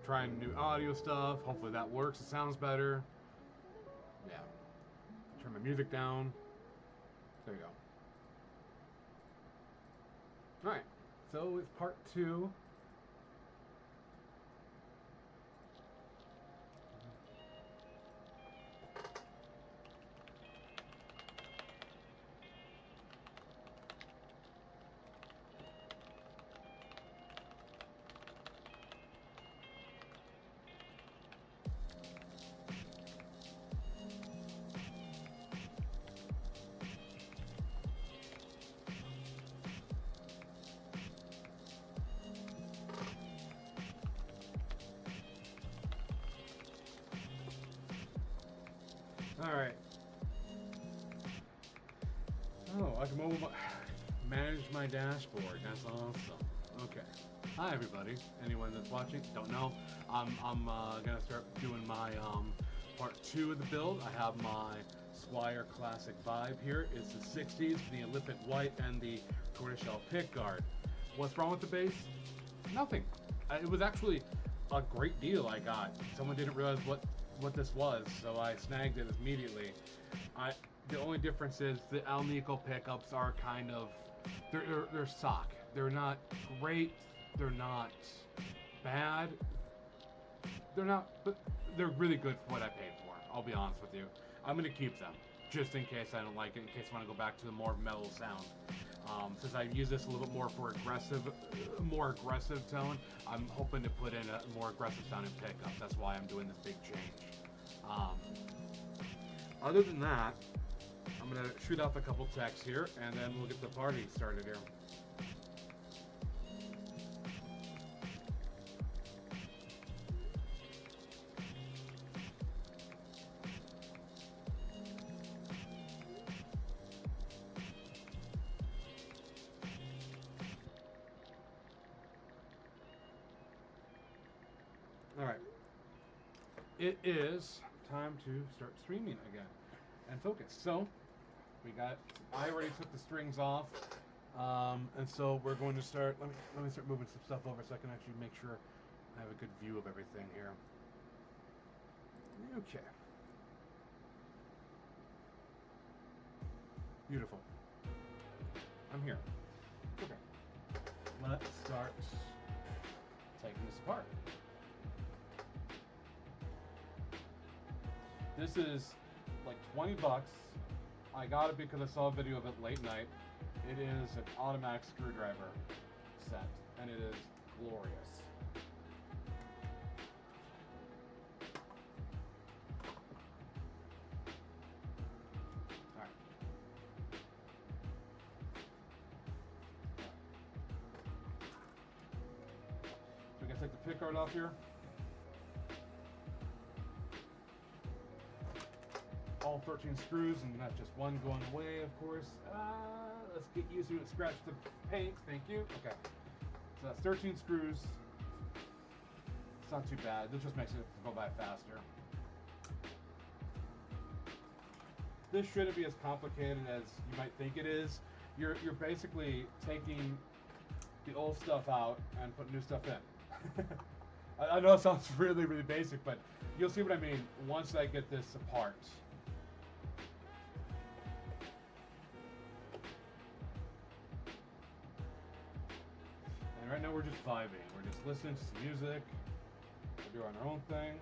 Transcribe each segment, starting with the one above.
trying new audio stuff. Hopefully that works. It sounds better. Yeah. Turn my music down. There you go. Alright, so it's part 2. Alright. Oh, I can manage my dashboard. That's awesome. Okay. Hi, everybody. Anyone that's watching, don't know. I'm gonna start doing my part 2 of the build. I have my Squier Classic Vibe here. It's the 60s, the Olympic White, and the tortoiseshell pickguard. What's wrong with the bass? Nothing. It was actually a great deal I got. Someone didn't realize what this was, so I snagged it immediately. The only difference is the Alnico pickups are kind of they're stock. They're not great. They're not bad. But they're really good for what I paid for. I'll be honest with you. I'm gonna keep them just in case I don't like it. In case I want to go back to the more metal sound. Since I use this a little bit more for more aggressive tone, I'm hoping to put in a more aggressive sounding pickup. That's why I'm doing this big change. Other than that, I'm gonna shoot off a couple texts here, and then we'll get the party started here. Alright. It is time to start streaming again and focus. So, I already took the strings off, and so we're going to start, let me start moving some stuff over so I can actually make sure I have a good view of everything here. Okay. Beautiful. I'm here. Okay. Let's start taking this apart. This is like 20 bucks. I got it because I saw a video of it late night. It is an automatic screwdriver set, and it is glorious. Alright. So we can take the pickguard off here. All 13 screws and not just one going away, of course. Let's get used to it. Scratch the paint. Thank you. Okay. So that's 13 screws. It's not too bad. This just makes it go by faster. This shouldn't be as complicated as you might think it is. You're basically taking the old stuff out and putting new stuff in. I know it sounds really, really basic, but you'll see what I mean once I get this apart. And right now we're just vibing. We're just listening to some music. We're doing our own thing.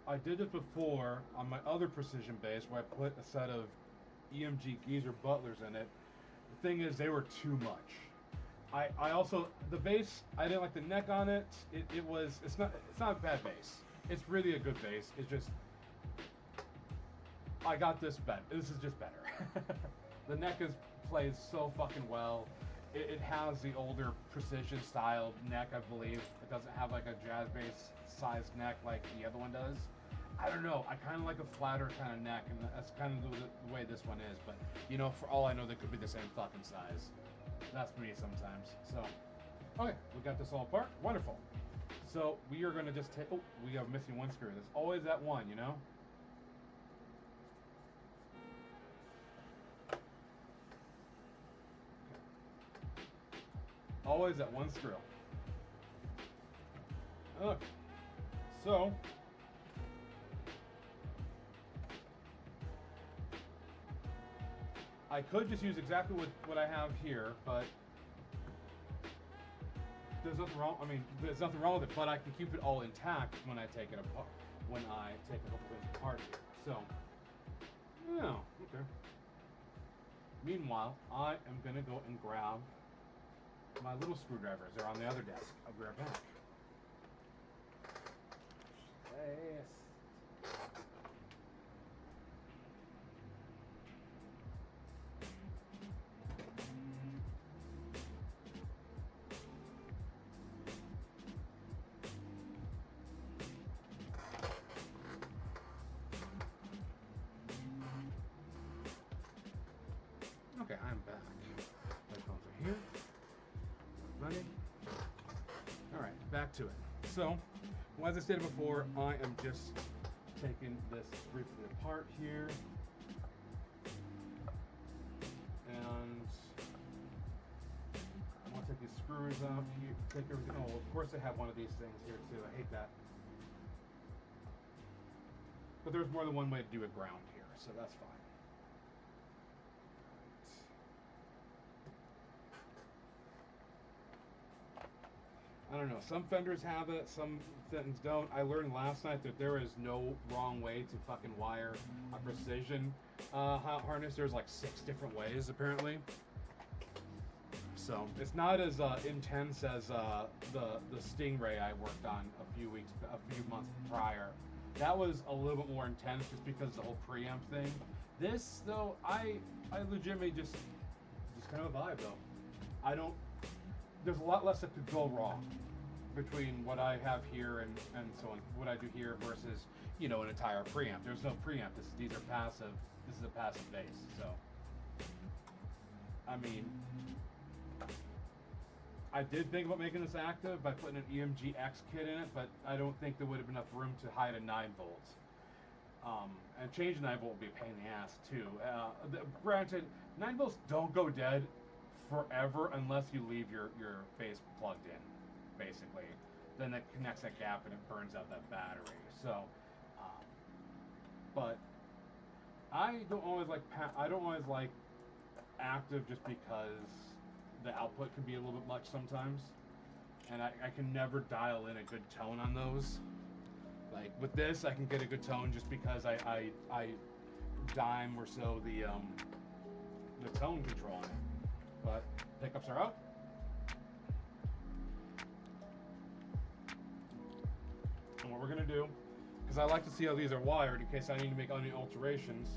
I did this before on my other precision bass where I put a set of EMG Geezer Butlers in it. The thing is, they were too much. I also, the bass, I didn't like the neck on it. It's not a bad bass. It's really a good bass. It's just, I got this better. This is just better. The neck plays so fucking well. It has the older precision style neck, I believe. It doesn't have like a jazz bass sized neck like the other one does. I don't know. I kind of like a flatter kind of neck, and that's kind of the way this one is. But, you know, for all I know, they could be the same fucking size. That's me sometimes. So, okay, we got this all apart. Wonderful. So, we are going to just take... Oh, we are missing one screw. There's always that one, you know? Always that one screw. Okay. So I could just use exactly what I have here, but there's nothing wrong. I mean, there's nothing wrong with it, but I can keep it all intact when I take it apart. When I take a couple things apart here. So, yeah, okay. Meanwhile, I am gonna go and grab my little screwdrivers. They're on the other desk. I'll be right back. Yes. Okay, I'm back. Headphones are here. Running. Alright, back to it. So, well, as I stated before, I am just taking this briefly apart here. And I'm going to take these screws out here, take everything. Oh, of course I have one of these things here too. I hate that. But there's more than one way to do a ground here, so that's fine. I don't know, some fenders have it, some things don't. I learned last night that there is no wrong way to fucking wire a precision harness. There's like 6 different ways apparently. So it's not as intense as the Stingray I worked on a few months prior. That was a little bit more intense just because of the whole preamp thing. This though, I legitimately just kind of a vibe though. There's a lot less that could go wrong between what I have here and so on, what I do here versus, you know, an entire preamp. There's no preamp. These are passive. This is a passive bass. So, I mean, I did think about making this active by putting an EMG X kit in it, but I don't think there would have been enough room to hide a 9 volts. And changing 9 volt would be a pain in the ass too. Granted, 9 volts don't go dead forever unless you leave your face plugged in, basically. Then it connects that gap and it burns out that battery. So, but I don't always like active just because the output can be a little bit much sometimes, and I can never dial in a good tone on those. Like with this, I can get a good tone just because I dime or so the tone control on it. But pickups are out. And what we're gonna do, because I like to see how these are wired in case I need to make any alterations.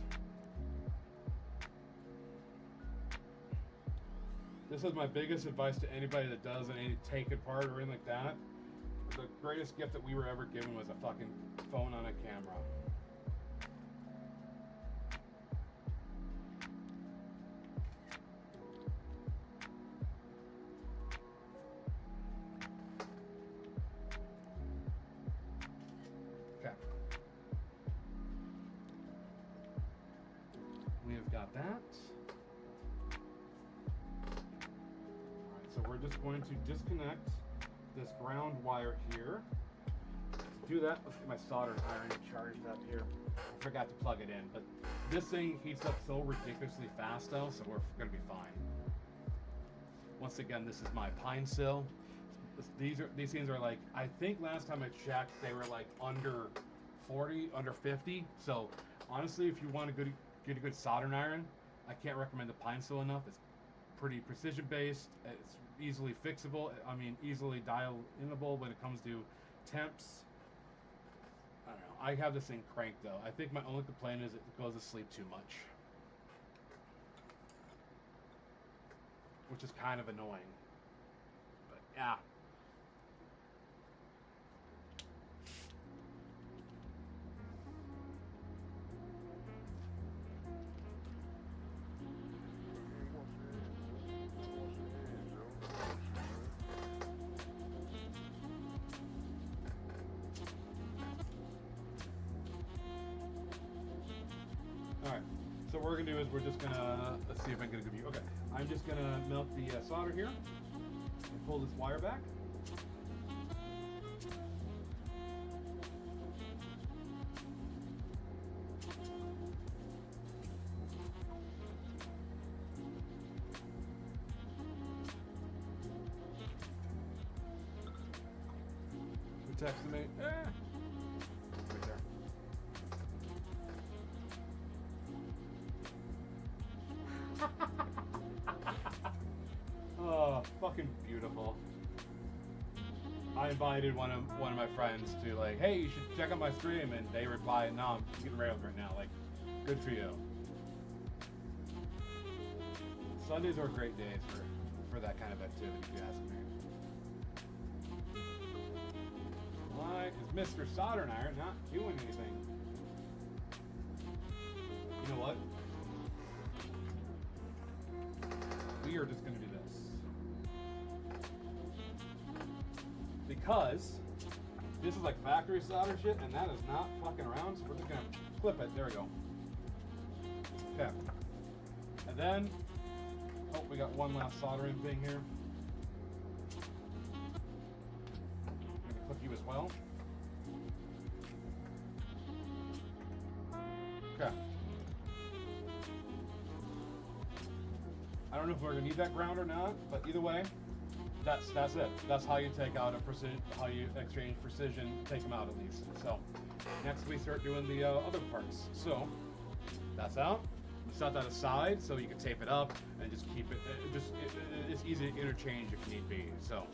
This is my biggest advice to anybody that does any take apart or anything like that. The greatest gift that we were ever given was a fucking phone on a camera. Okay. We have got that. Alright, so we're just going to disconnect this ground wire here. To do that, let's get my soldering iron charged up here. I forgot to plug it in, but this thing heats up so ridiculously fast though, so we're gonna be fine. Once again, this is my pine sill. These things are like, I think last time I checked, they were like under 40, under 50. So honestly, if you want to get a good soldering iron, I can't recommend the pine sill enough. It's pretty precision based. It's easily fixable. I mean, easily dial-inable when it comes to temps. I don't know. I have this thing cranked though. I think my only complaint is it goes to sleep too much, which is kind of annoying. But yeah. Alright, so what we're going to do is we're just going to, let's see if I can get a good view. Okay, I'm just going to melt the solder here. And pull this wire back. Who texted me? Right there. Oh, fucking beautiful. I invited one of my friends to, like, hey, you should check out my stream, and they replied, no, I'm getting railed right now. Like, good for you. Sundays are great days for that kind of activity, if you ask me. Why is Mr. Soldering Iron not doing anything? You know what? We are just going to do this. Because this is like factory solder shit, and that is not fucking around, so we're just going to clip it. There we go. Okay. And then, oh, we got one last soldering thing here. I'm going to clip you as well. Okay. I don't know if we're going to need that ground or not, but either way, that's it. That's how you take out a precision, how you exchange precision, take them out at least. So next we start doing the other parts. So that's out. We set that aside so you can tape it up and just keep it. It's easy to interchange if need be. So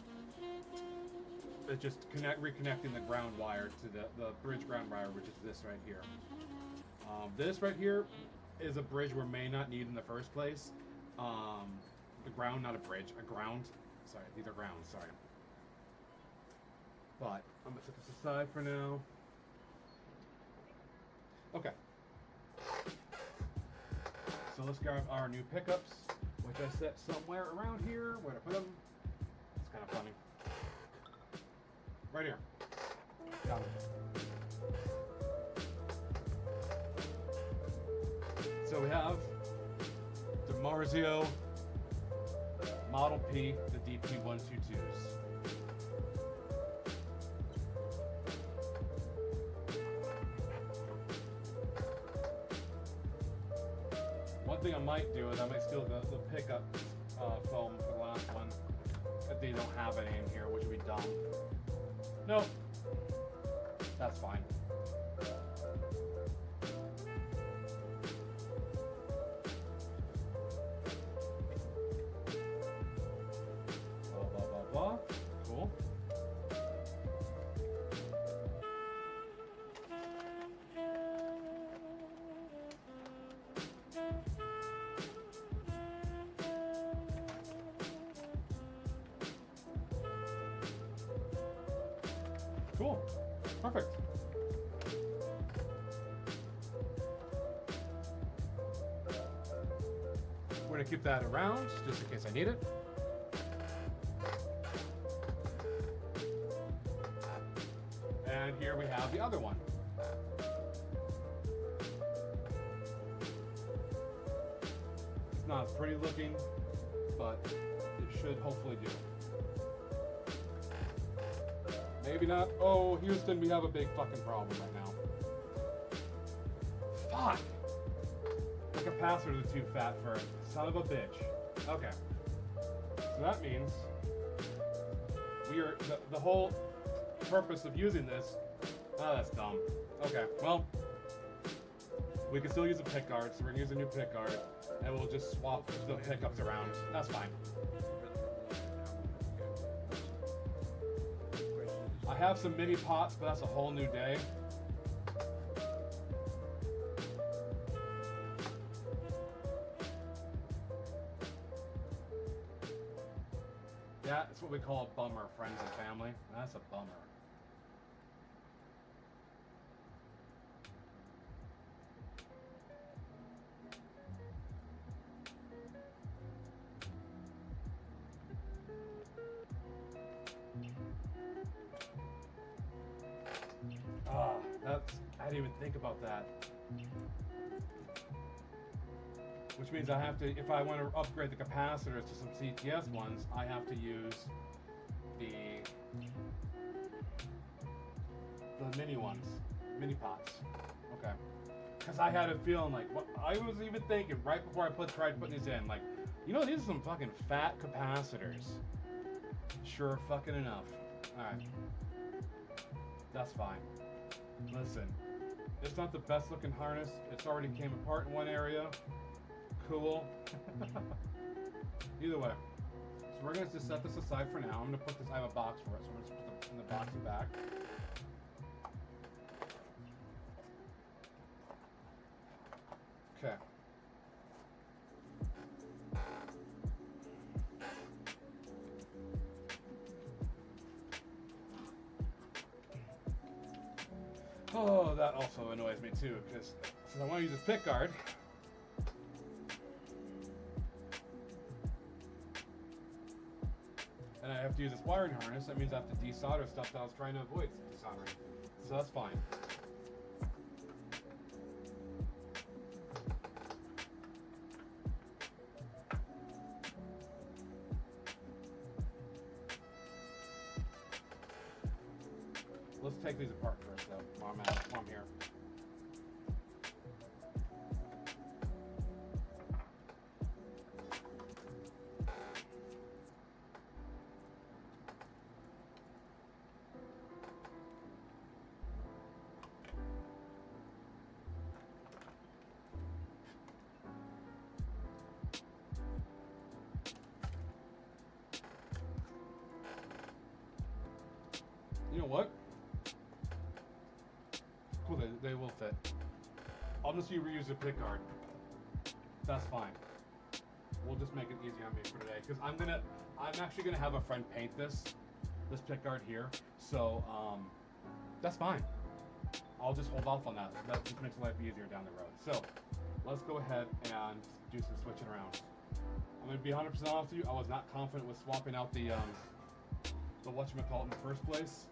it's just reconnecting the ground wire to the bridge ground wire, which is this right here. This right here is a bridge we may not need in the first place. The ground, not a bridge, a ground. Sorry, these are grounds, sorry. But I'm gonna set this aside for now. Okay. So let's grab our new pickups, which I set somewhere around here. Where to put them? It's kind of funny. Right here. Got it. So we have DiMarzio Model P, the DP122s. One thing I might do is I might steal the pickup foam for the last one if they don't have any in here, which would be dumb. Nope. That's fine. Cool. Cool. Perfect. We're going to keep that around just in case I need it. And here we have the other one. It's not as pretty looking, but it should hopefully do. Maybe not. Oh, Houston, we have a big fucking problem right now. Fuck! The capacitors are too fat for it. Son of a bitch. Okay. So that means we are the whole purpose of using this. Oh, that's dumb. Okay, well, we can still use a pick guard, so we're gonna use a new pick guard, and we'll just swap the pickups around. That's fine. I have some mini pots, but that's a whole new day. Yeah, it's what we call a bummer, friends and family. That's a bummer. I didn't even think about that. Which which means I have to, if I want to upgrade the capacitors to some CTS ones, I have to use the mini ones, mini pots. Okay. Because I had a feeling like, what I was even thinking right before I tried putting these in, like, you know, these are some fucking fat capacitors. Sure fucking enough. Alright. That's fine. Listen, it's not the best looking harness. It's already came apart in one area. Cool. Either way. So we're going to just set this aside for now. I'm going to put this, I have a box for it, so I'm going to put it in the box and back. Okay. Oh, that also annoys me too, because since I want to use this pick guard, and I have to use this wiring harness, that means I have to desolder stuff that I was trying to avoid desoldering. So that's fine. Let's take these apart first, though, while I'm here. You know what? Cool, they will fit. I'll just reuse the pick guard. That's fine. We'll just make it easy on me for today, because I'm actually gonna have a friend paint this pick guard here. So that's fine. I'll just hold off on that. That just makes life easier down the road. So let's go ahead and do some switching around. I'm gonna be 100% honest with you. I was not confident with swapping out the whatchamacallit in the first place.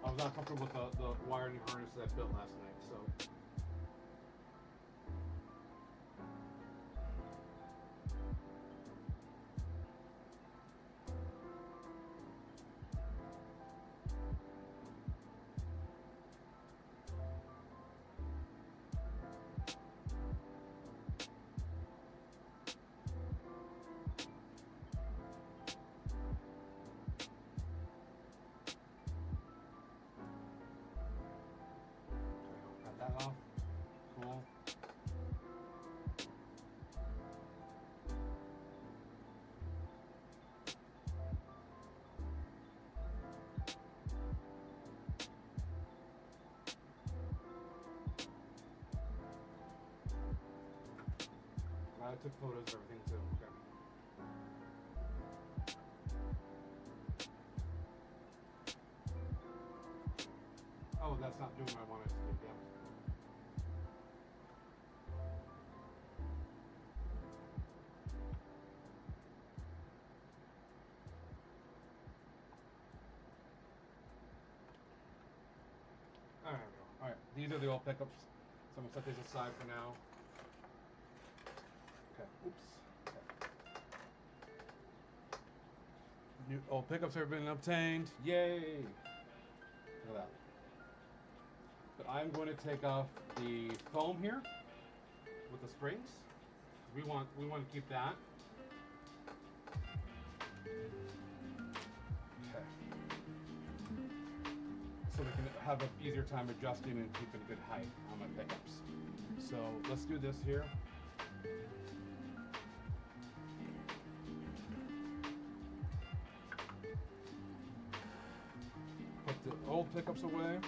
I was not comfortable with the wiring harness that I built last night, so. That off. Cool. I took photos of everything too. Okay. Oh, that's not doing what I wanted to do. Damn it. There we go. Alright, these are the old pickups. So I'm going to set these aside for now. Okay, oops. Okay. New old pickups have been obtained. Yay! Look at that. But I'm going to take off the foam here with the springs. We want to keep that. Okay. So we can have an easier time adjusting and keeping a good height on my pickups. So let's do this here. Put the old pickups away.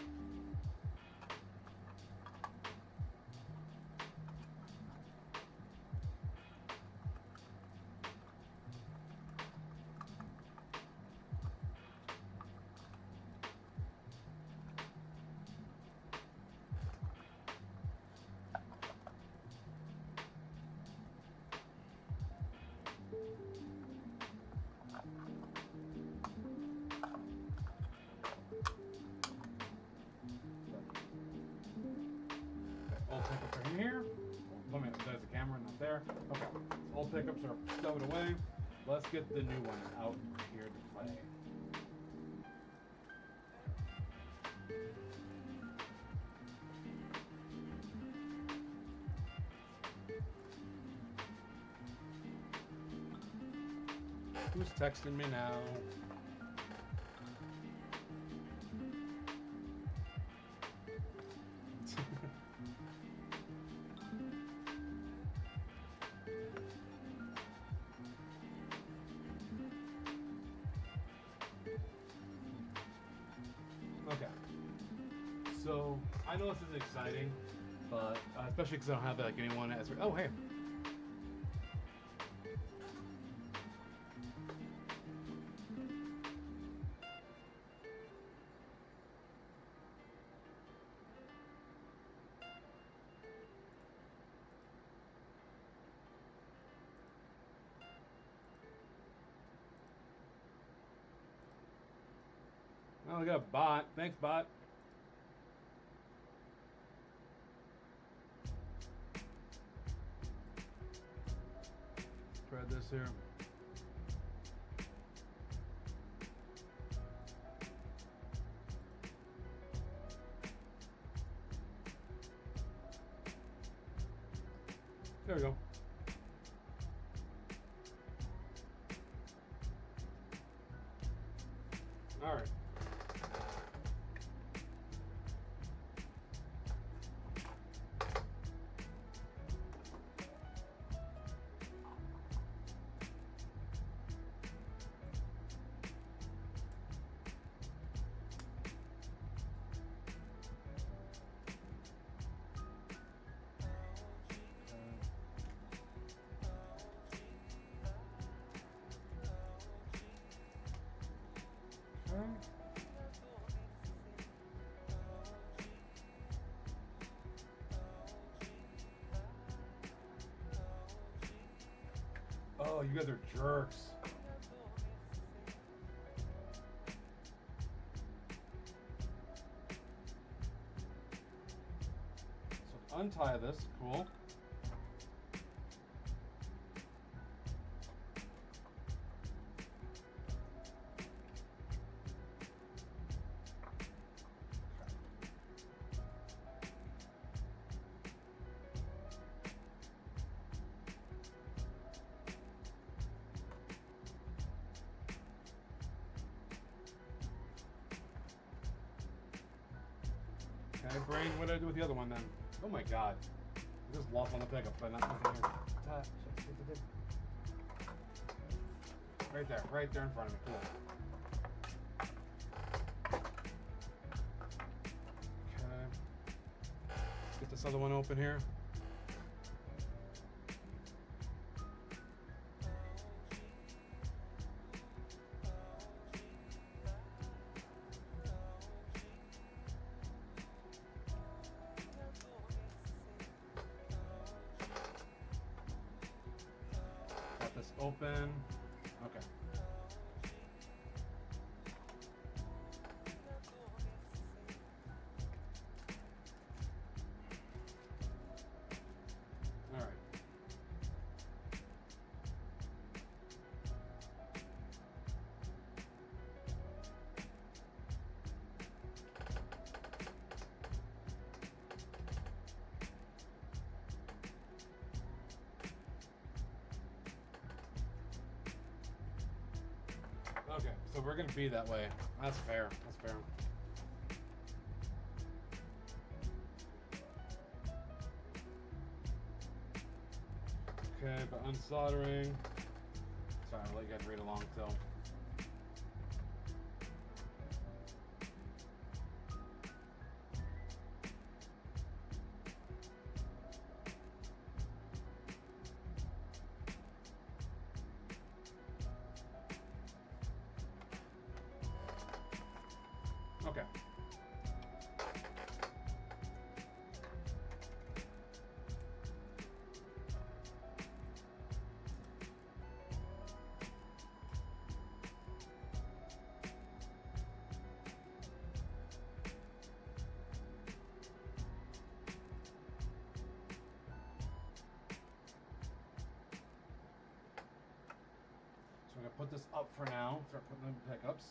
Okay, old pickups are stowed away. Let's get the new one out here to play. Who's texting me now? Okay. So I know this is exciting, but especially because I don't have like anyone as. Oh hey. Oh, we got a bot. Thanks, bot. Try this here. There we go. All right. Oh, you guys are jerks. So untie this, cool. Okay, brain, what did I do with the other one then? Oh my god. I just lost on the pickup, but not looking here. Right there in front of me. Cool. Okay. Get this other one open here. Got this open. Okay. All right. Okay, so we're gonna be that way. That's fair. That's fair. Okay, but unsoldering. Sorry, I'll let you guys read along still. Okay. this up for now. Start putting in pickups.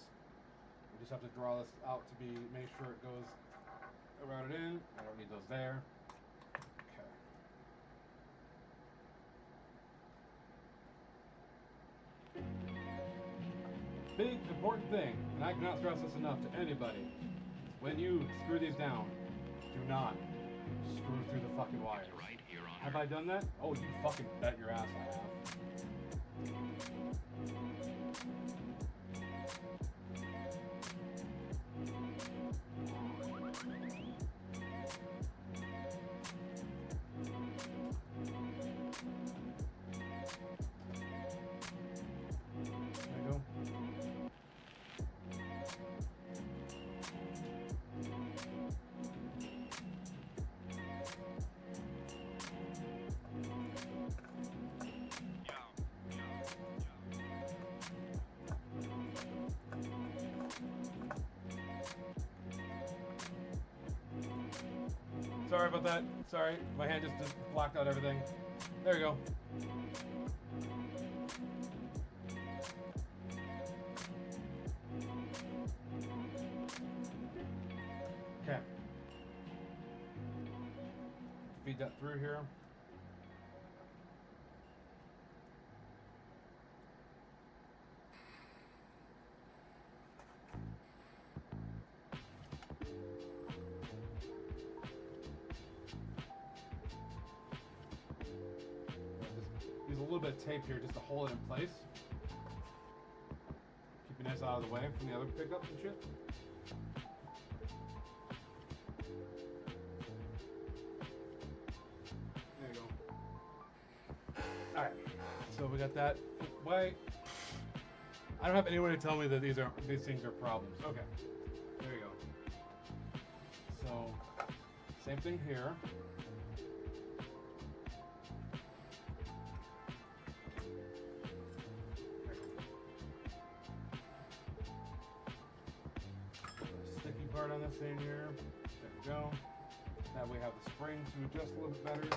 We just have to draw this out to be, make sure it goes around it in. I don't need those there. Okay. Big important thing, and I cannot stress this enough to anybody. When you screw these down, do not screw through the fucking wires. Have I done that? Oh, you fucking bet your ass I have. There you go. Sorry about that. Sorry, my hand just blocked out everything. There you go. Okay. Feed that through here. Use a little bit of tape here just to hold it in place. Keep it nice out of the way from the other pickups and shit. There you go. Alright, so we got that. Wait. I don't have anyone to tell me that these things are problems. Okay. There you go. So same thing here. Sticky part on this thing here. There we go. Now we have the spring to adjust a little bit better.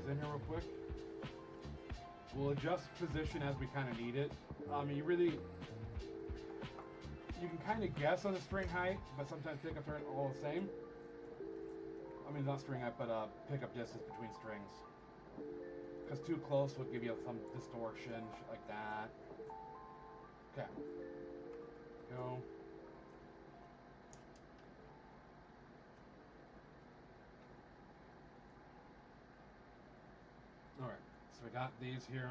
In here real quick. We'll adjust position as we kind of need it. You can kind of guess on the string height, but sometimes pickups aren't all the same. I mean, not string height, but pickup distance between strings. Because too close would give you some distortion, shit like that. Okay. Go. Alright, so we got these here.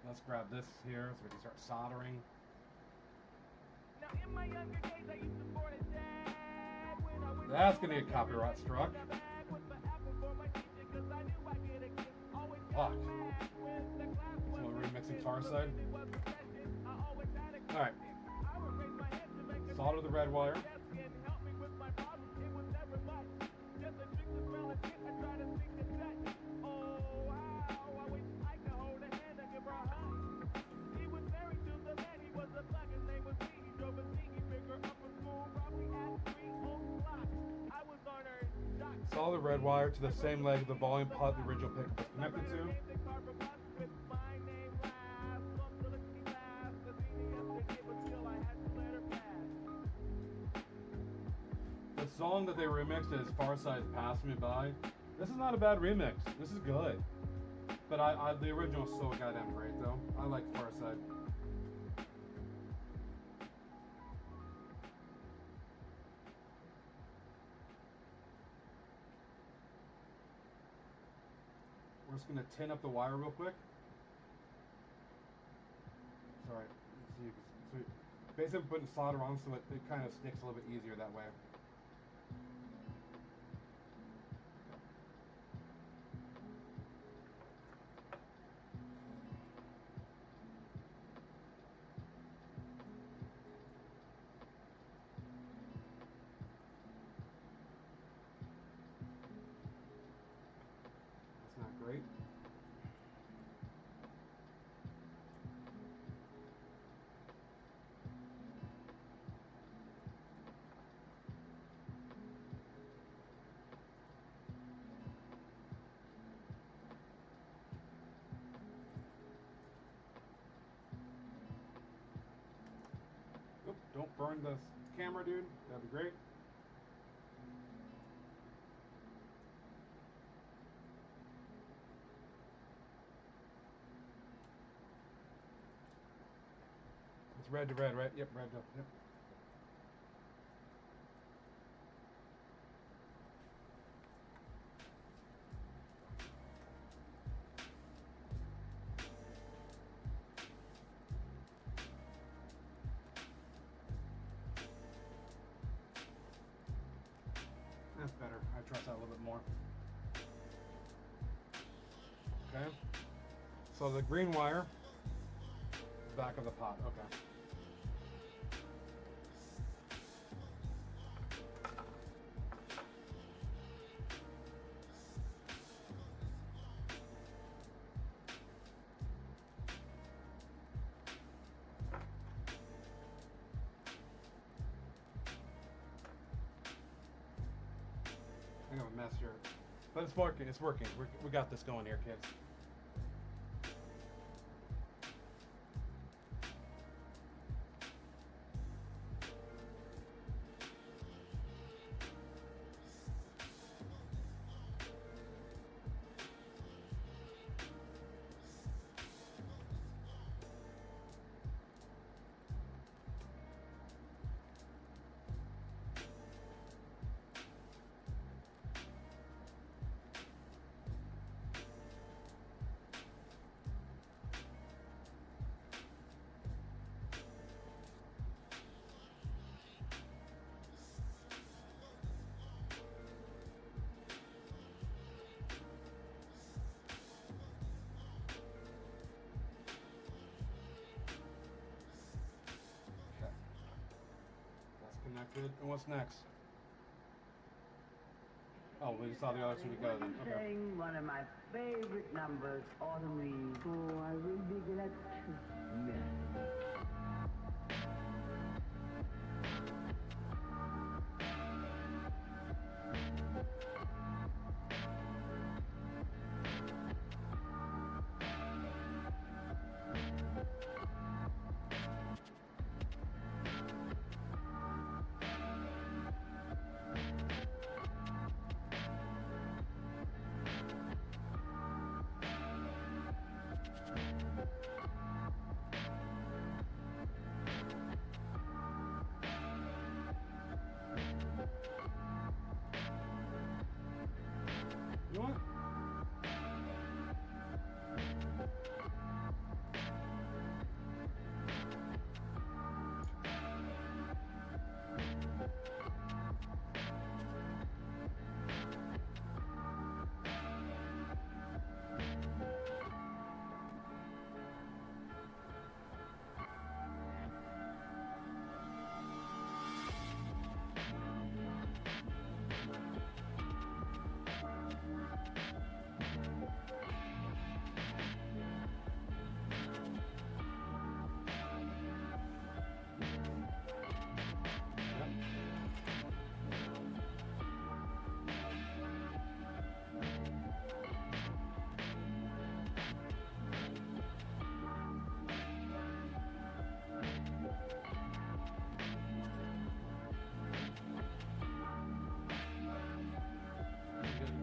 Let's grab this here so we can start soldering. Now, in my younger days, I used to board a dad. That's gonna get copyright struck. Fuck. So we're remixing far side. Alright. Solder the red wire. Solder the red wire to the same leg the volume pot the original pickup was connected to. The song that they remixed is Far Side's Pass Me By. This is not a bad remix. This is good. But the original is so goddamn great though. I like Far Side. We're just going to tin up the wire real quick. Sorry. So basically putting solder on so it kind of sticks a little bit easier that way. burn the camera, dude, that'd be great. It's red to red, right? Yep, red to, yep. That's better. I trust that a little bit more. Okay. So the green wire, back of the pot. Okay. I have a mess here, but it's working. It's working. We got this going here, kids. Connected. And what's next? Oh, we just saw the other two to go then. Okay. Sang one of my favorite numbers, Autumn Leaves. Oh, I will be glad to miss. You know what?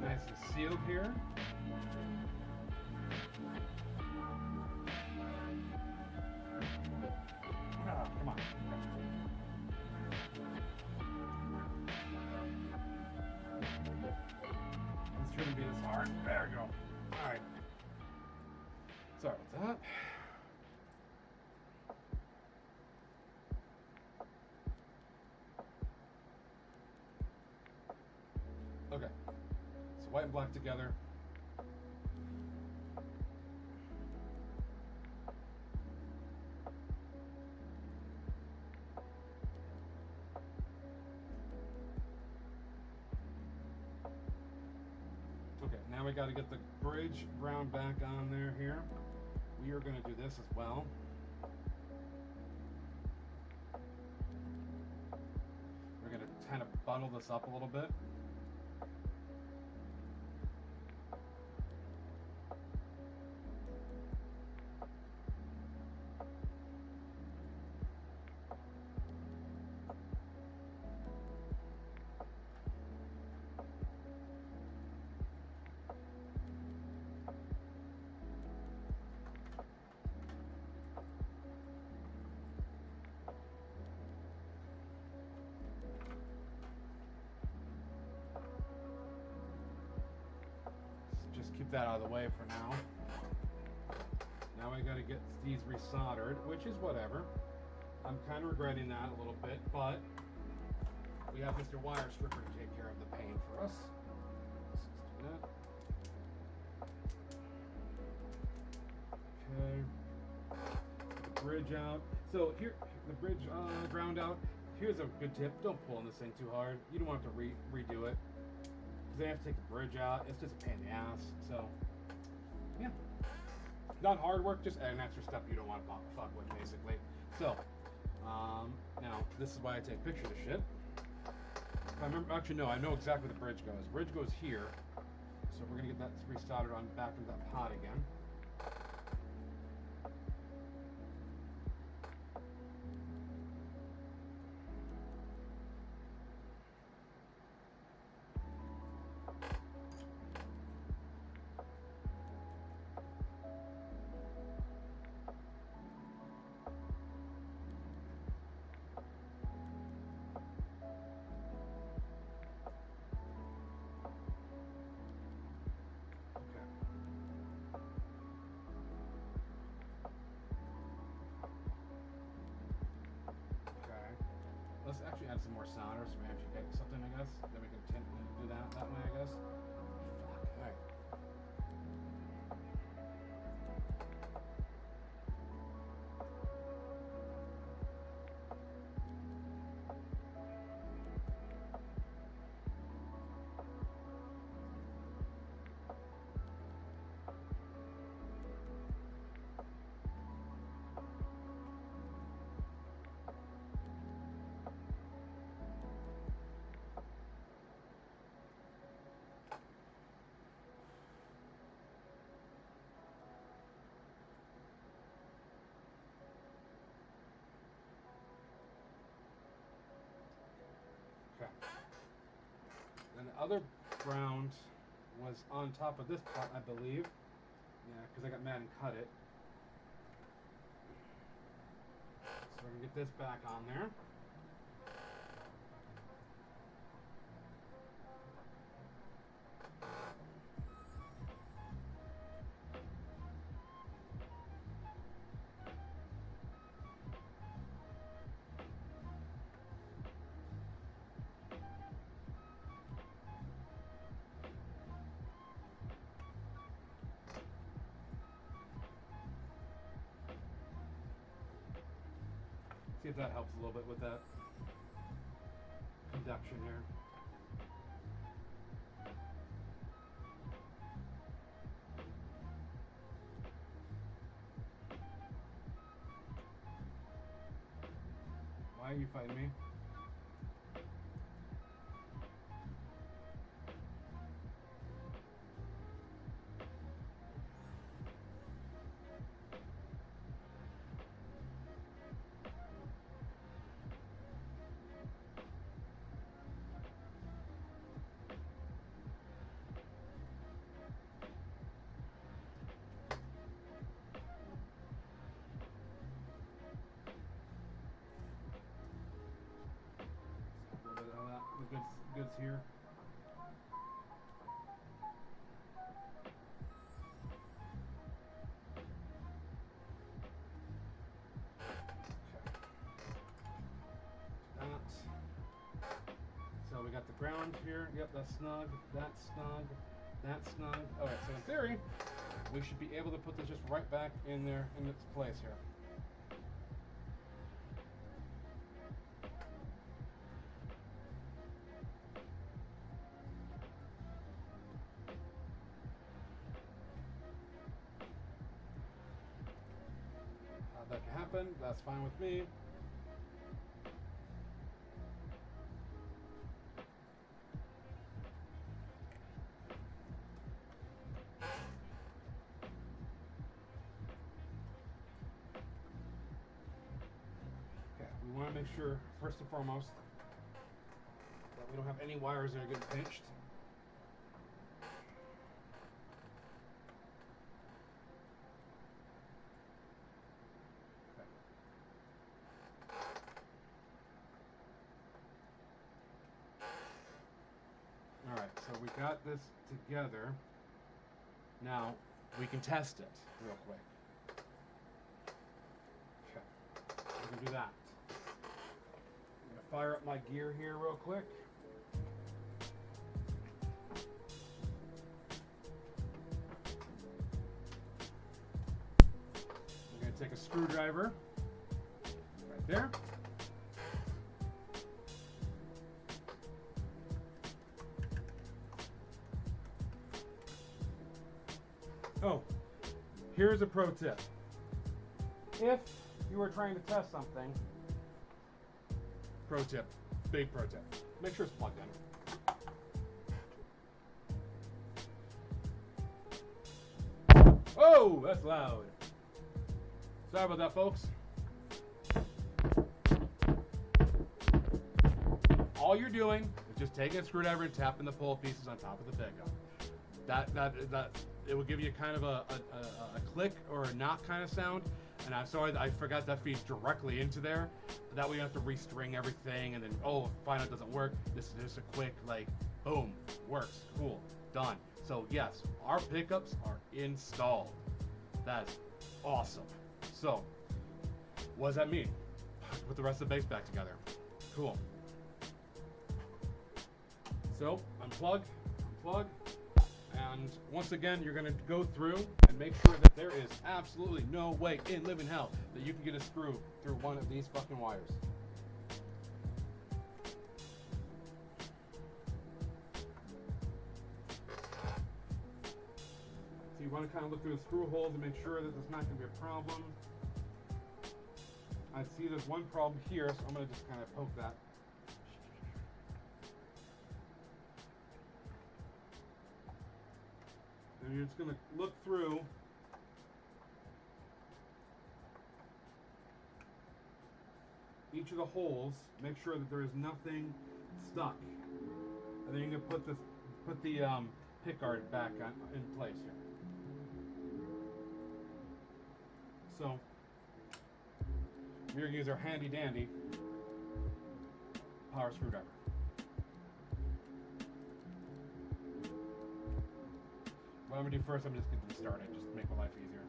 Nice and sealed here. Ah, come on. This shouldn't be this hard. There we go. Alright. Sorry about that. Okay. So white and black together. Okay, now we got to get the bridge brown back on there here. We are going to do this as well. We're going to kind of bundle this up a little bit. that out of the way for now. Now I gotta get these resoldered, which is whatever. I'm kind of regretting that a little bit, but we have Mr. Wire Stripper to take care of the pain for us. Let's just do that. Okay. Get the bridge out. So here, the bridge ground out. Here's a good tip: don't pull on this thing too hard. You don't want to have to redo it because they have to take the bridge out. It's just a pain in the ass. So yeah, not hard work, just an extra step you don't want to fuck with, basically. So now this is why I take pictures of shit. If I remember, actually no, I know exactly where the bridge goes. The bridge goes here, so we're gonna get that resoldered on back into that pot again. Let's actually add some more solder so we actually get something, I guess. Then we can do that way, I guess. Fuck, alright. Okay. Then the other ground was on top of this pot, I believe. Yeah, because I got mad and cut it. So we're going to get this back on there. See if that helps a little bit with that conduction here. Why are you fighting me? A little bit of that, the goods here. So we got the ground here. Yep, that's snug. That's snug. That's snug. Alright, so in theory, we should be able to put this just right back in there in its place here. How'd that happen? That's fine with me. Okay, we want to make sure, first and foremost, that we don't have any wires that are getting pinched. Alright, so we got this together. Now, we can test it real quick. Okay, we can do that. I'm gonna fire up my gear here real quick. I'm gonna take a screwdriver right there. Oh, here's a pro tip. If you were trying to test something, pro tip, big pro tip, make sure it's plugged in. Oh, that's loud. Sorry about that, folks. All you're doing is just taking a screwdriver and tapping the pull pieces on top of the pickup. That it will give you kind of a click or a knock kind of sound. And I'm sorry, I forgot that feeds directly into there. That way you have to restring everything and then, oh, find out it doesn't work. This is just a quick, like, boom, works, cool, done. So yes, our pickups are installed. That's awesome. So, what does that mean? Put the rest of the base back together. Cool. So, unplug, and once again, you're going to go through and make sure that there is absolutely no way in living hell that you can get a screw through one of these fucking wires. So you want to kind of look through the screw holes and make sure that there's not going to be a problem. I see there's one problem here, so I'm going to just kind of poke that. And you're just going to look through each of the holes, make sure that there is nothing stuck, and then you can put the pick guard back in place here. So we're going to use our handy dandy power screwdriver. What I'm going to do first, I'm just going to start it, just to make my life easier.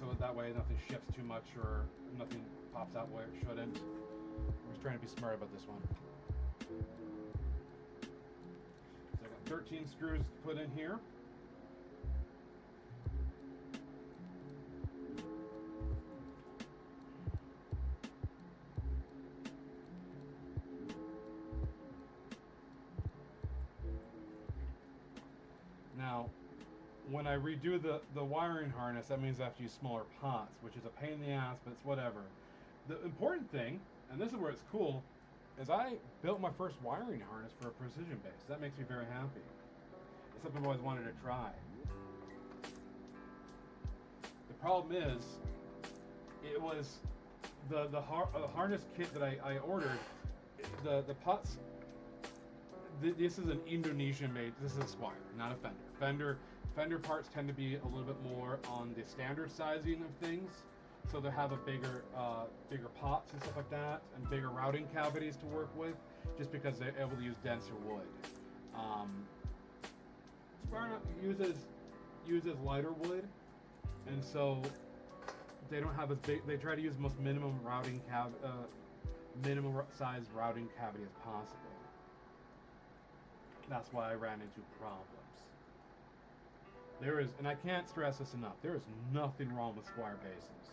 So that way nothing shifts too much or nothing pops out where it shouldn't. I'm just trying to be smart about this one. So I got 13 screws to put in here. Now, when I redo the wiring harness, that means I have to use smaller pots, which is a pain in the ass, but it's whatever. The important thing, and this is where it's cool, is I built my first wiring harness for a precision base. That makes me very happy. It's something I've always wanted to try. The problem is, it was the harness kit that I ordered, the pots. This is an Indonesian made. This is a Squier, not a Fender. Fender parts tend to be a little bit more on the standard sizing of things, so they have a bigger pots and stuff like that, and bigger routing cavities to work with, just because they're able to use denser wood. Squier uses lighter wood, and so they don't have as big. They try to use the most minimum size routing cavity as possible. That's why I ran into problems. There is, and I can't stress this enough, there is nothing wrong with Squier bases.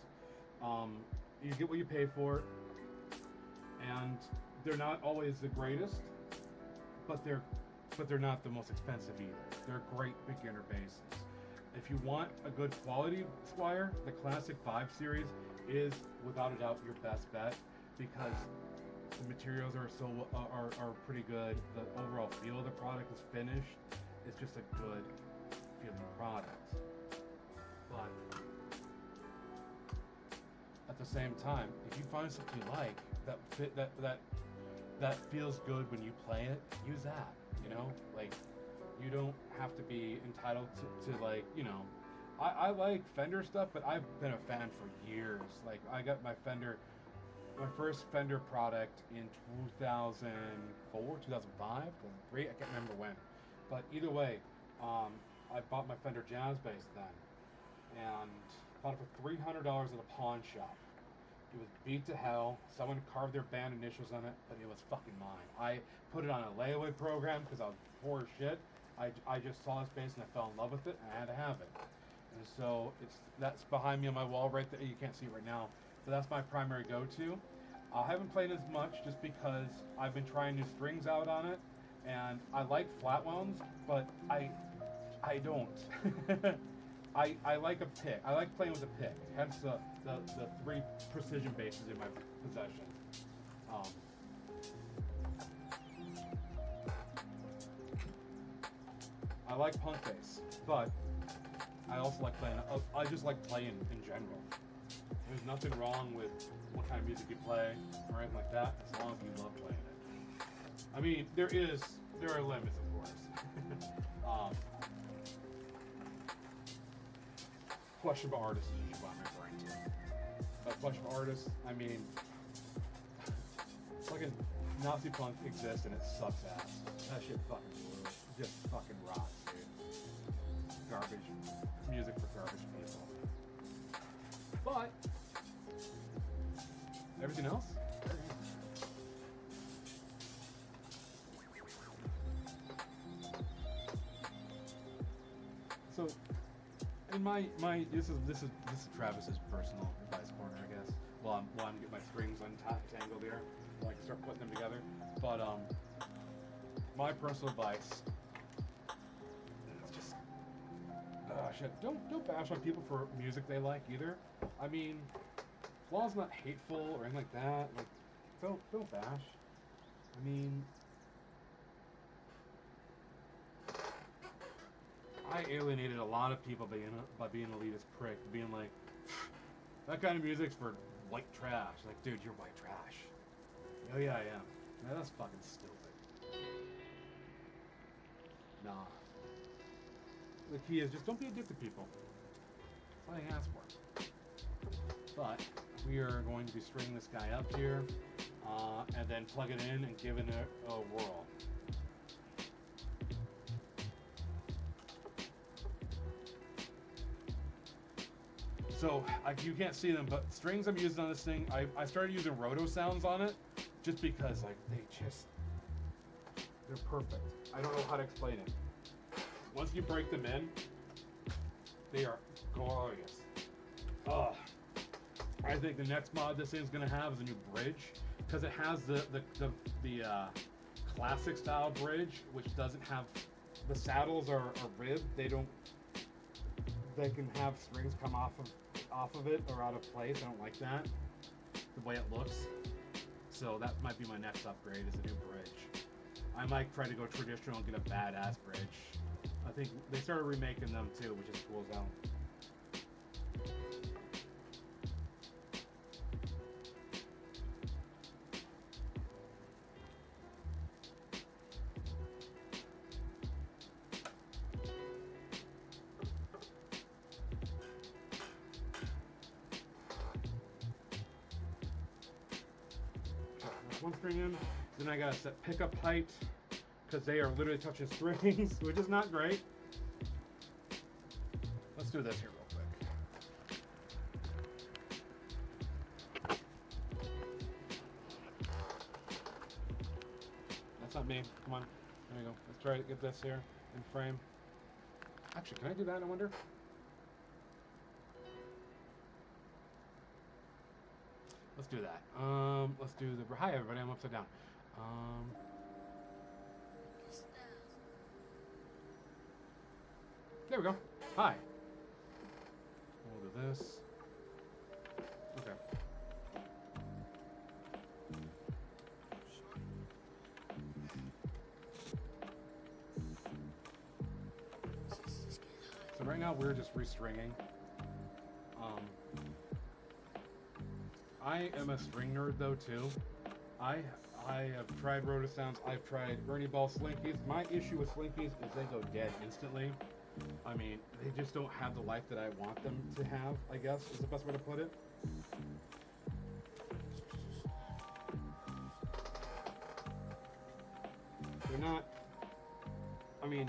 You get what you pay for, and they're not always the greatest, but they're not the most expensive either. They're great beginner bases. If you want a good quality Squier, the Classic 5 Series is without a doubt your best bet, because the materials are pretty good. The overall feel of the product is finished. It's just a good feeling product. But at the same time, if you find something you like that feels good when you play it, use that. You know, like, you don't have to be entitled to like, you know. I like Fender stuff, but I've been a fan for years. Like, I got my first Fender product in 2004, 2005, 2003, I can't remember when. But either way, I bought my Fender Jazz bass then, and bought it for $300 at a pawn shop. It was beat to hell. Someone carved their band initials on it, but it was fucking mine. I put it on a layaway program because I was poor as shit. I just saw this bass and I fell in love with it, and I had to have it. And so that's behind me on my wall right there. You can't see it right now, but that's my primary go-to. I haven't played as much just because I've been trying new strings out on it, and I like flat wounds, but I don't. I like a pick. I like playing with a pick. Hence the 3 precision basses in my possession. I like punk bass, but I also like playing. I just like playing in general. There's nothing wrong with what kind of music you play or anything like that, as long as you love playing it. I mean, there are limits, of course. Questionable artists is usually what I'm referring to. By questionable artists, I mean fucking Nazi punk exists and it sucks ass. That shit fucking just fucking rots, dude. Garbage music for garbage people. But everything else. So, in my this is Travis's personal advice corner, I guess. Well, I'm getting my strings untangled here, so I can start putting them together. But my personal advice is just shit. Don't bash on people for music they like either. I mean, as long as it's not hateful or anything like that, like don't bash. I mean, I alienated a lot of people by being an elitist prick, being like, that kind of music's for white trash. Like, dude, you're white trash. Oh yeah, I am. Man, that's fucking stupid. Nah. The key is just don't be a dick to people. That's all I ask for. But we are going to be stringing this guy up here, and then plug it in and give it a whirl. So, you can't see them, but strings I'm using on this thing, I started using roto sounds on it, just because, like, they're perfect. I don't know how to explain it. Once you break them in, they are glorious. Ugh. I think the next mod this thing's gonna have is a new bridge, because it has the classic style bridge, which doesn't have, the saddles are ribbed. They can have strings come off of it or out of place. I don't like that, the way it looks. So that might be my next upgrade, is a new bridge. I might try to go traditional and get a badass bridge. I think they started remaking them too, which is cool as hell. One string in, then I gotta set pickup height, because they are literally touching strings, which is not great. Let's do this here real quick. That's not me. Come on. There we go. Let's try to get this here in frame. Actually, can I do that, I wonder? Let's do that. Let's do the... Hi, everybody. I'm upside down. There we go. Hi. We'll do this. Okay. So right now we're just restringing. I am a string nerd though too. I have tried roto sounds. I've tried Ernie Ball slinkies. My issue with slinkies is they go dead instantly. I mean, they just don't have the life that I want them to have, I guess, is the best way to put it. They're I mean,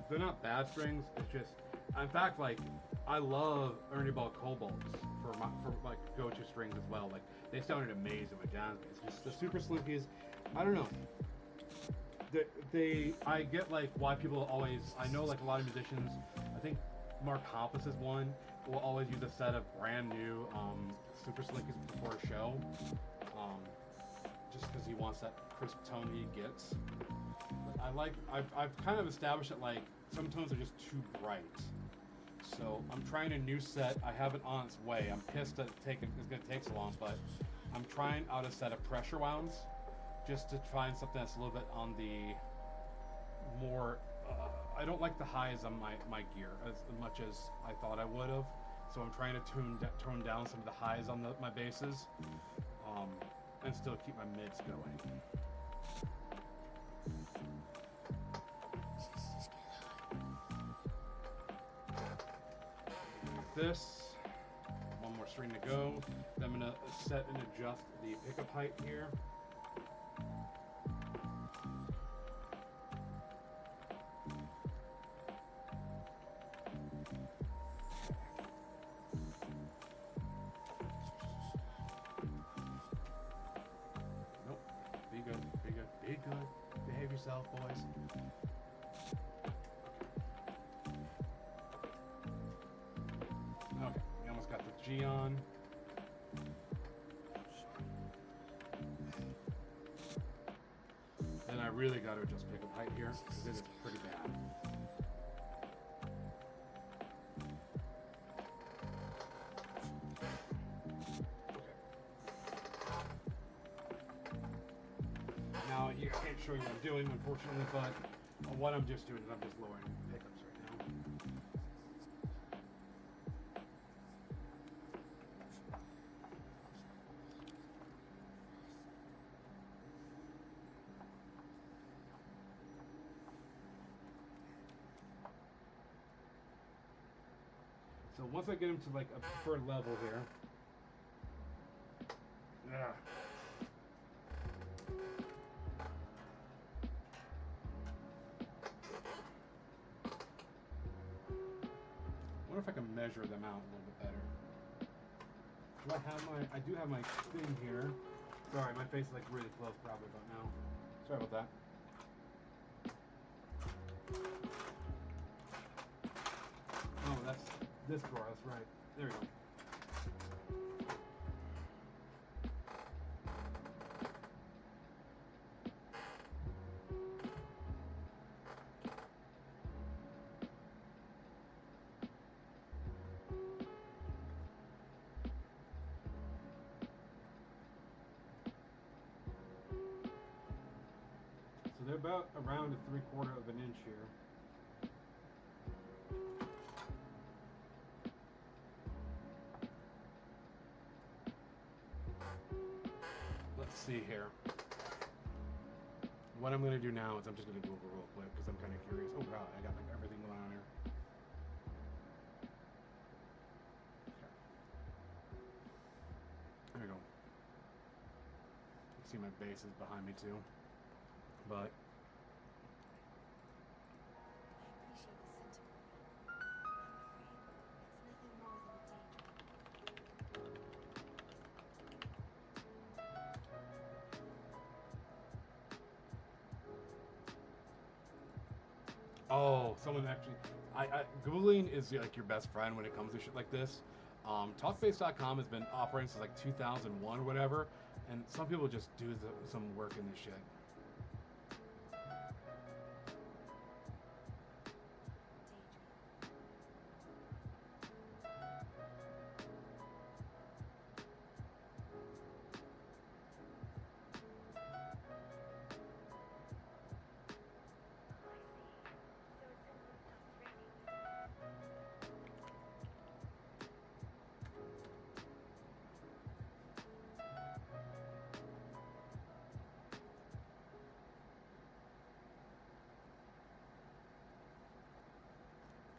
they're not bad strings. It's just, in fact, like I love Ernie Ball Cobalts for like go-to strings as well. Like they sounded amazing with jazz. It's just the Super Slinkies. I don't know. I get like why people always. I know like a lot of musicians. I think Mark Hoppus is one. Will always use a set of brand new Super Slinkies before a show, just because he wants that crisp tone he gets. But I've kind of established that like some tones are just too bright. So I'm trying a new set. I have it on its way. I'm pissed that it's going to take so long, but I'm trying out a set of pressure wounds just to find something that's a little bit on the more. I don't like the highs on my gear as much as I thought I would have. So I'm trying to tone down some of the highs on my basses, and still keep my mids going. This, one more string to go. Then I'm gonna set and adjust the pickup height here. Nope. Be good. Be good. Be good. Behave yourself, boys. Okay, we almost got the G on. Then I really got to adjust pickup height here because it is pretty bad. Now, I can't show you what I'm doing, unfortunately, but what I'm just doing is I'm just lowering pickups right now. So once I get him to like a preferred level here, I wonder if I can measure them out a little bit better. I do have my thing here. Sorry, my face is like really close probably about now. Sorry about that. Oh, that's this drawer, that's right. There we go. So they're about around a 3/4 of an inch here. Let's see here. What I'm going to do now is I'm just going to do it real quick because I'm kind of curious. Oh god, I got like everything going on here. There we go. You see my bass is behind me too. But oh, someone actually, Googling is like your best friend when it comes to shit like this. Talkbase.com has been operating since like 2001 or whatever, and some people just do some work in this shit.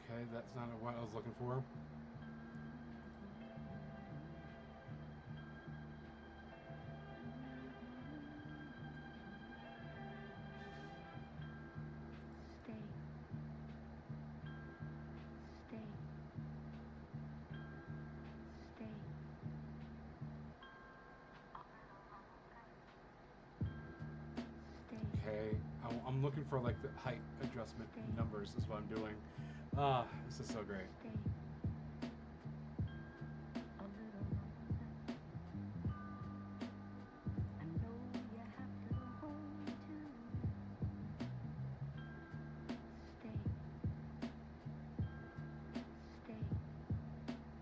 Okay, that's not what I was looking for. Stay. I'm looking for like the height adjustment numbers is what I'm doing. This is so great.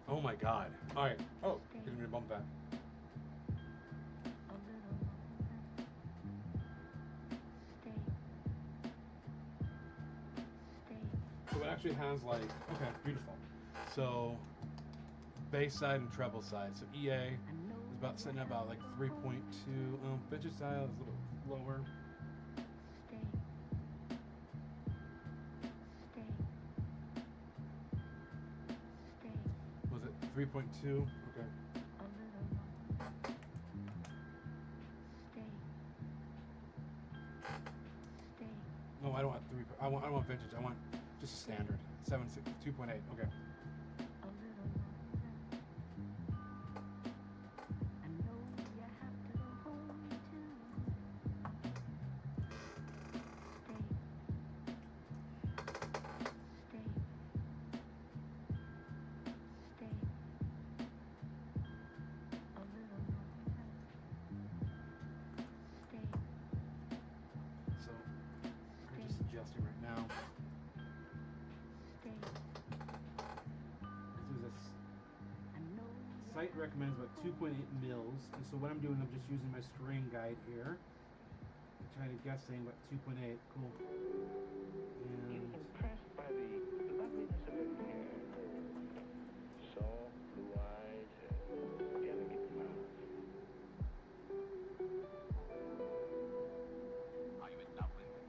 Oh my god. Alright. Oh, didn't even bump that. So it actually has like, okay, beautiful. So bass side and treble side. So EA is about sitting at about like 3.2. Vintage style is a little lower. Was it 3.2? Okay. No, I don't want 3. I don't want vintage. I want just standard. 2.8. Okay. So I'm just adjusting right now. This site recommends about 2.8 mils, and so what I'm doing, I'm just using my string guide here, trying to guessing what 2.8. Cool. And Impressed by the loveliness of her hair, soft blue eyes, her delicate mouth. Are you in love with her?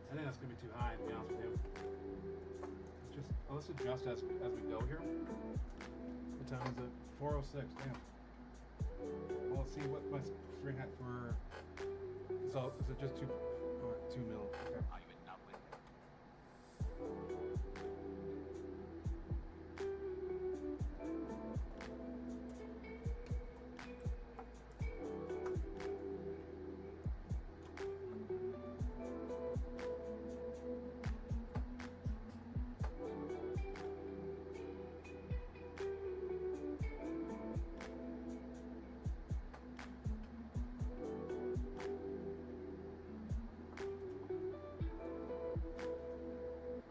I think that's gonna be too high, to be honest with you. Let's adjust as we go here. What time is it? 4:06. Damn. Well, let's see what my string hat for. So is it just 2 mil? Okay. Are you in love with her?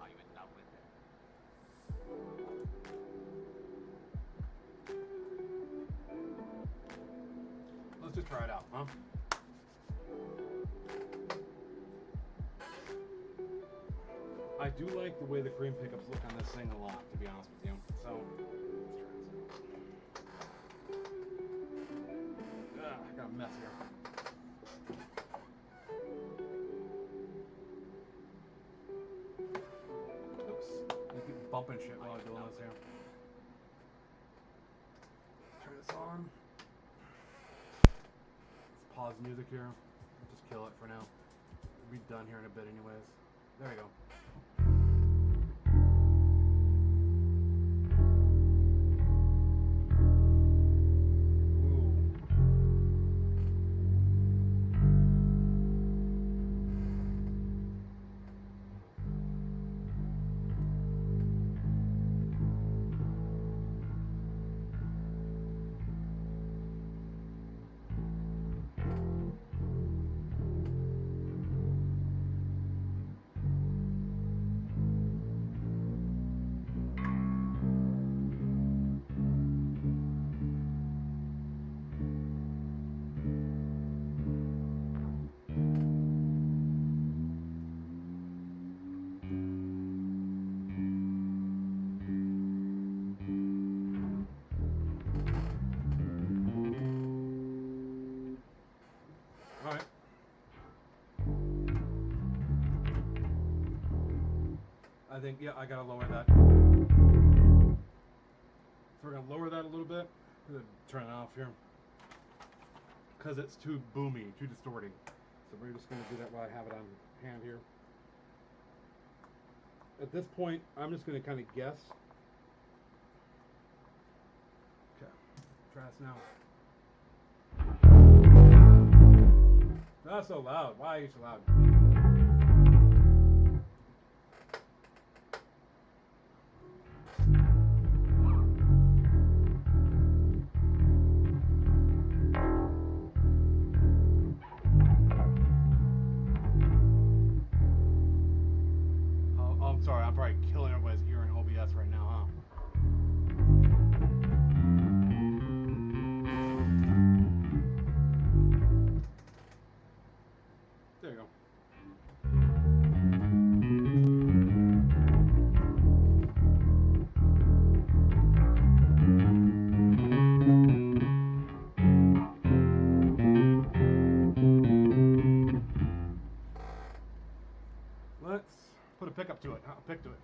Are you in love with her? Let's just try it out, huh? I do like the way the cream pickups look on this thing a lot, to be honest with you. So, let's try this out. I got a mess here. Oops. I keep bumping shit while I'm doing this here. Turn this on. Let's pause music here. Just kill it for now. We'll be done here in a bit anyways. There we go. Alright. I think, yeah, I gotta lower that. So we're gonna lower that a little bit. I'm gonna turn it off here. Because it's too boomy, too distorting. So we're just going to do that while I have it on hand here. At this point, I'm just going to kind of guess. Okay, try this now. Not so loud. Why are you so loud? Oh, I'm sorry. I'm probably killing everybody's ear in OBS right now, huh? There you go. Let's put a pickup to it. A pick to it.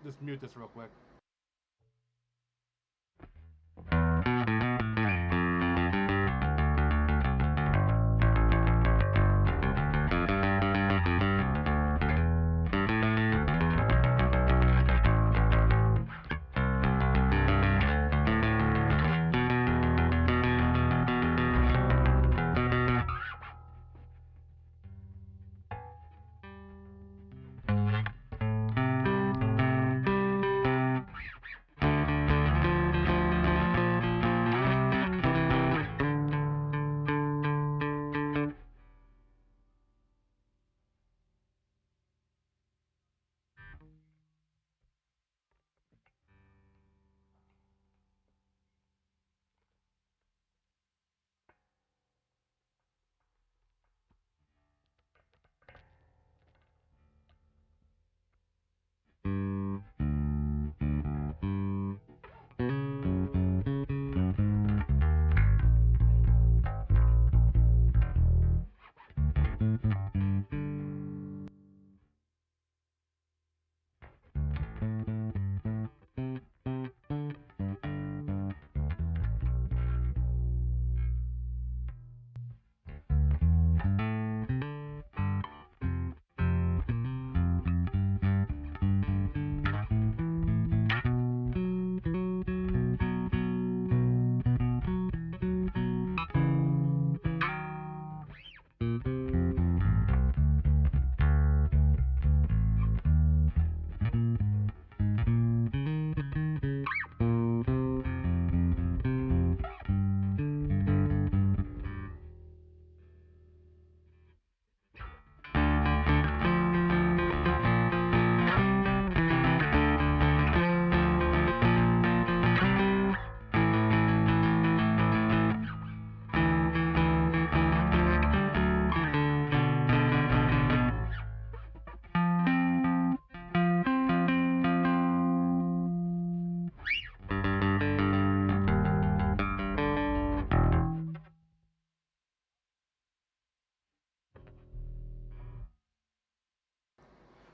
Let's mute this real quick.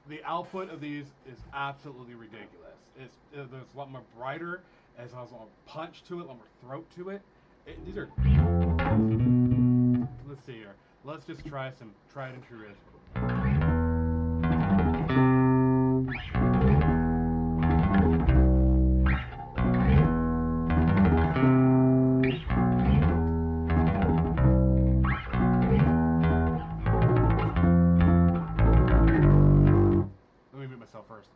The output of these is absolutely ridiculous. It's a lot more brighter. as well as a punch to it, a lot more throat to it. These are. Let's see here. Let's just try some tried and true riffs. Let me mute myself first.